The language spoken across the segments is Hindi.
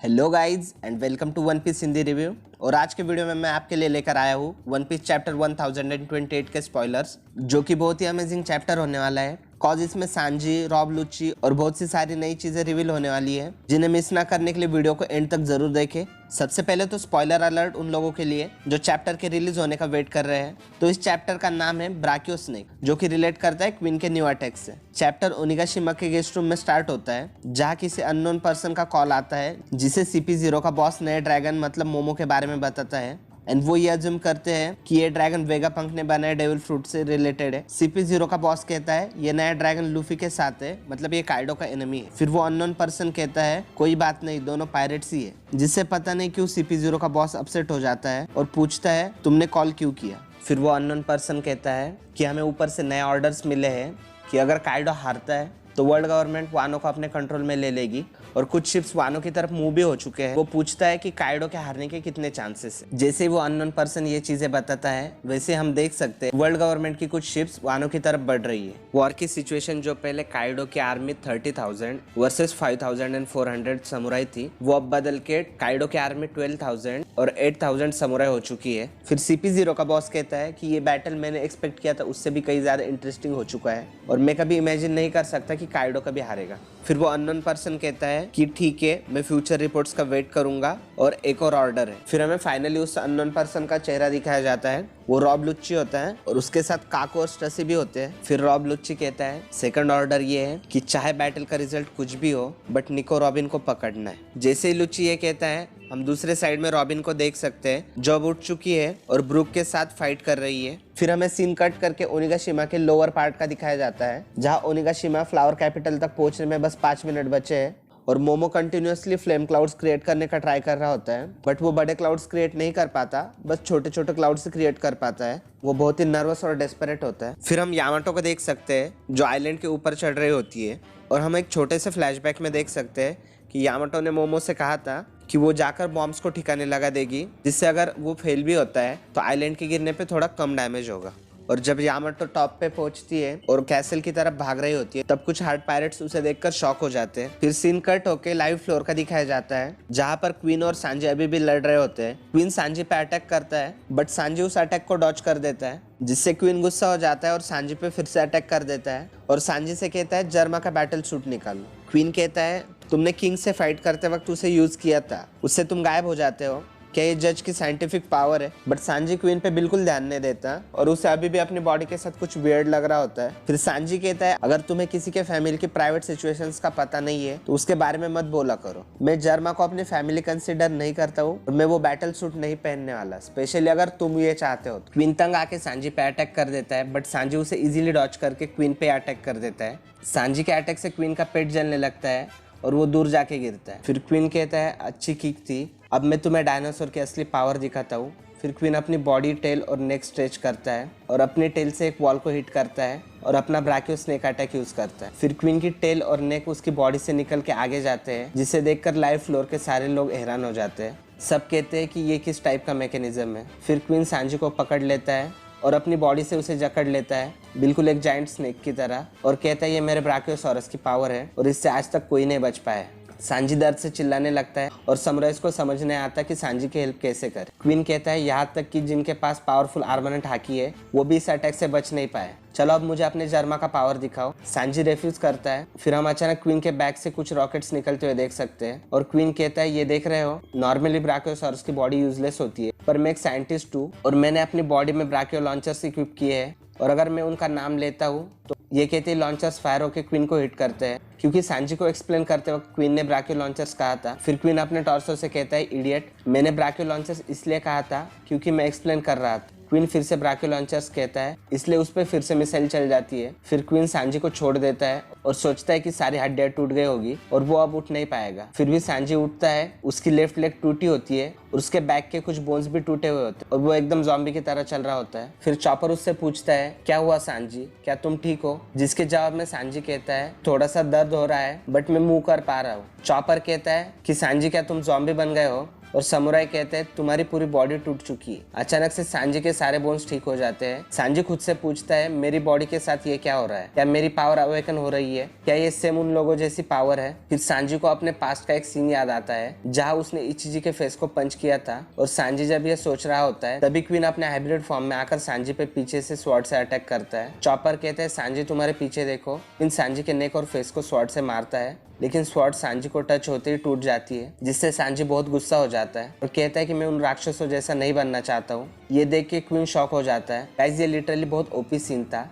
Hello guys and welcome to One Piece Hindi review. और आज के वीडियो में मैं आपके लिए लेकर आया हूँ वन पीस चैप्टर 1028 के स्पॉयलर्स, जो कि बहुत ही अमेजिंग चैप्टर होने वाला है। कॉज इसमें सांजी, रॉब लुच्ची और बहुत सी सारी नई चीजें रिवील होने वाली है, जिन्हें मिस ना करने के लिए वीडियो को एंड तक जरूर देखें। सबसे पहले तो स्पॉइलर अलर्ट उन लोगों के लिए जो चैप्टर के रिलीज होने का वेट कर रहे हैं। तो इस चैप्टर का नाम है ब्राकियो स्नेक, जो कि रिलेट करता है क्वीन के न्यू अटैक से। चैप्टर ओनिगाशिमा के गेस्ट रूम में स्टार्ट होता है, जहाँ किसी अननोन पर्सन का कॉल आता है, जिसे CP0 का बॉस नए ड्रैगन मतलब मोमो के बारे में बताता है। एंड वो ये अज्यूम करते हैं कि ये ड्रैगन वेगा पंक ने बनाए डेविल फ्रूट से रिलेटेड है। CP0 का बॉस कहता है ये नया ड्रैगन लूफी के साथ है, मतलब ये काइडो का एनिमी है। फिर वो अननोन पर्सन कहता है कोई बात नहीं, दोनों पायरेट्स ही है। जिससे पता नहीं क्यों CP0 का बॉस अपसेट हो जाता है और पूछता है तुमने कॉल क्यों किया। फिर वो अननोन पर्सन कहता है कि हमें ऊपर से नए ऑर्डर्स मिले हैं कि अगर काइडो हारता है तो वर्ल्ड गवर्नमेंट वानो को अपने कंट्रोल में ले लेगी, और कुछ शिप्स वानो की तरफ मूव भी हो चुके हैं। वो पूछता है कि काइडो के हारने के कितने चांसेस है। जैसे ही वो अननोन पर्सन ये चीजें बताता है, वैसे हम देख सकते हैं वर्ल्ड गवर्नमेंट की कुछ शिप्स वानो की तरफ बढ़ रही है। वॉर की सिचुएशन जो पहले काइडो की आर्मी 30,000 वर्सेस 5,400 समुराई थी, वो अब बदल के काइडो की आर्मी 12,000 और 8,000 समुराई हो चुकी है। फिर CP0 का बॉस कहता है कि ये बैटल मैंने एक्सपेक्ट किया था उससे भी कई ज्यादा इंटरेस्टिंग हो चुका है, और मैं कभी इमेजिन नहीं कर सकता कि काइडो कभी हारेगा। फिर वो अननोन पर्सन कहता है कि ठीक है, मैं फ्यूचर रिपोर्ट्स का वेट करूंगा और एक और ऑर्डर है। फिर हमें फाइनली उस अननोन पर्सन का चेहरा दिखाया जाता है। वो रॉब लुच्ची होता है और उसके साथ काको और स्टसी भी होते हैं। फिर रॉब लुच्ची कहता है सेकंड ऑर्डर ये है कि चाहे बैटल का रिजल्ट कुछ भी हो, बट निको रॉबिन को पकड़ना है। जैसे ही लुच्ची ये कहता है, हम दूसरे साइड में रॉबिन को देख सकते हैं जो अब उठ चुकी है और ब्रूक के साथ फाइट कर रही है। फिर हमें सीन कट करके ओनिगाशिमा के लोअर पार्ट का दिखाया जाता है, जहां ओनिगाशिमा फ्लावर कैपिटल तक पहुंचने में बस 5 मिनट बचे हैं, और momo continuously flame clouds create करने का ट्राई कर रहा होता है, बट वो बड़े क्लाउड्स क्रिएट नहीं कर पाता, बस छोटे छोटे क्लाउड्स क्रिएट कर पाता है। वो बहुत ही नर्वस और डेस्परेट होता है। फिर हम यामाटो को देख सकते हैं जो आइलैंड के ऊपर चढ़ रही होती है, और हम एक छोटे से फ्लैशबैक में देख सकते हैं कि यामाटो ने मोमो से कहा था कि वो जाकर बॉम्ब्स को ठिकाने लगा देगी, जिससे अगर वो फेल भी होता है तो आइलैंड के गिरने पे थोड़ा कम डैमेज होगा। और जब यामाटो टॉप पे पहुंचती है और कैसल की तरफ भाग रही होती है, तब कुछ हार्ड पायरेट्स उसे देखकर शॉक हो जाते हैं। फिर सीन कट होके लाइव फ्लोर का दिखाया जाता है, जहां पर क्वीन और सांजी अभी भी लड़ रहे होते हैं। क्वीन सांजी पे अटैक करता है, बट सांजी उस अटैक को डॉज कर देता है, जिससे क्वीन गुस्सा हो जाता है और सांजी पे फिर से अटैक कर देता है, और सांजी से कहता है जर्मा का बैटल सूट निकालो। क्वीन कहता है तुमने किंग से फाइट करते वक्त उसे यूज किया था, उससे तुम गायब हो जाते हो, क्या ये जज की साइंटिफिक पावर है। बट सांजी क्वीन पे बिल्कुल ध्यान नहीं देता और उसे अभी भी अपनी बॉडी के साथ कुछ वियर्ड लग रहा होता है। फिर सांजी कहता है अगर तुम्हें किसी के फैमिली की प्राइवेट सिचुएशंस का पता नहीं है तो उसके बारे में मत बोला करो। मैं जर्मा को अपनी फैमिली कंसिडर नहीं करता हूँ और मैं वो बैटल सूट नहीं पहनने वाला, स्पेशली अगर तुम ये चाहते हो। क्वीन तंग आके सांजी पे अटैक कर देता है, बट सांजी उसे इजीली डॉज करके क्वीन पे अटैक कर देता है। सांजी के अटैक से क्वीन का पेट जलने लगता है और वो दूर जाके गिरता है। फिर क्वीन कहता है अच्छी किक थी, अब मैं तुम्हें डायनासोर की असली पावर दिखाता हूँ। फिर क्वीन अपनी बॉडी, टेल और नेक स्ट्रेच करता है और अपने टेल से एक वॉल को हिट करता है और अपना ब्राकियो स्नेक अटैक यूज करता है। फिर क्वीन की टेल और नेक उसकी बॉडी से निकल के आगे जाते हैं, जिसे देखकर लाइव फ्लोर के सारे लोग हैरान हो जाते हैं। सब कहते हैं कि ये किस टाइप का मैकेनिज्म है। फिर क्वीन सांजी को पकड़ लेता है और अपनी बॉडी से उसे जकड़ लेता है, बिल्कुल एक जाइंट स्नेक की तरह, और कहता है ये मेरे ब्राकियोसॉरस की पावर है और इससे आज तक कोई नहीं बच पाया। सांजी दर्द से चिल्लाने लगता है और समुराइज को समझ नहीं आता कि सांजी की हेल्प कैसे करे। क्वीन कहता है यहाँ तक कि जिनके पास पावरफुल आर्मामेंट हाकी है वो भी इस अटैक से बच नहीं पाए, चलो अब मुझे अपने जर्मा का पावर दिखाओ। सांजी रेफ्यूज करता है। फिर हम अचानक क्वीन के बैग से कुछ रॉकेट्स निकलते हुए देख सकते हैं, और क्वीन कहता है ये देख रहे हो, नॉर्मली ब्राकियोसॉरस की बॉडी यूजलेस होती है, पर मैं एक साइंटिस्ट हूँ और मैंने अपनी बॉडी में ब्राकियो लॉन्चर्स इक्विप किए हैं, और अगर मैं उनका नाम लेता हूँ तो ये कहते हैं लॉन्चर्स फायर होकर क्वीन को हिट करते हैं, क्योंकि सांजी को एक्सप्लेन करते वक्त क्वीन ने ब्राकियो लॉन्चर्स कहा था। फिर क्वीन अपने टॉर्सो से कहता है इडियट, मैंने ब्राकियो लॉन्चर्स इसलिए कहा था क्योंकि मैं एक्सप्लेन कर रहा था। क्वीन फिर से ब्राकियो लॉन्चर्स कहता है, इसलिए उस पर फिर से मिसाइल चल जाती है। फिर क्वीन सांजी को छोड़ देता है और सोचता है कि सारी हड्डियां टूट गई होगी और वो अब उठ नहीं पाएगा। फिर भी सांजी उठता है, उसकी लेफ्ट लेग टूटी होती है और उसके बैक के कुछ बोन्स भी टूटे हुए होते हैं और वो एकदम ज़ॉम्बी की तरह चल रहा होता है। फिर चॉपर उससे पूछता है क्या हुआ सांजी, क्या तुम ठीक हो? जिसके जवाब में सांजी कहता है थोड़ा सा दर्द हो रहा है बट मैं मूव कर पा रहा हूँ। चॉपर कहता है कि सांजी क्या तुम ज़ॉम्बी बन गए हो? और समुराई कहते हैं तुम्हारी पूरी बॉडी टूट चुकी है। अचानक से सांजी के सारे बोन्स ठीक हो जाते हैं। सांजी खुद से पूछता है मेरी बॉडी के साथ ये क्या हो रहा है? क्या मेरी पावर अवेकन हो रही है? क्या ये सेम उन लोगों जैसी पावर है? फिर सांजी को अपने पास्ट का एक सीन याद आता है जहाँ उसने इचिजी के फेस को पंच किया था। और सांजी जब ये सोच रहा होता है तभी क्वीन अपने हाइब्रिड फॉर्म में आकर सांजी पे पीछे से स्वॉर्ड से अटैक करता है। चॉपर कहते हैं सांजी तुम्हारे पीछे देखो। इन सांजी के नेक और फेस को स्वॉर्ड से मारता है लेकिन स्वॉर्ड सांजी को टच होते ही टूट जाती है, जिससे सांजी बहुत गुस्सा हो जाता है और कहता है कि मैं उन राक्षसों जैसा नहीं बनना चाहता हूँ। ये देख के क्वीन शॉक हो जाता है। गाइस ये लिटरली बहुत ओपी सीन था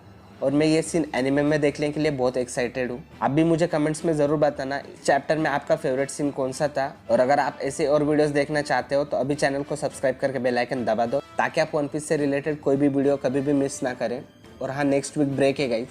और मैं ये सीन एनिमे में देखने के लिए बहुत एक्साइटेड हूँ। आप भी मुझे कमेंट्स में ज़रूर बताना इस चैप्टर में आपका फेवरेट सीन कौन सा था। और अगर आप ऐसे और वीडियोस देखना चाहते हो तो अभी चैनल को सब्सक्राइब करके बेल आइकन दबा दो ताकि आप वन पीस से रिलेटेड कोई भी वीडियो कभी भी मिस ना करें। और हाँ, नेक्स्ट वीक ब्रेक है गाइस।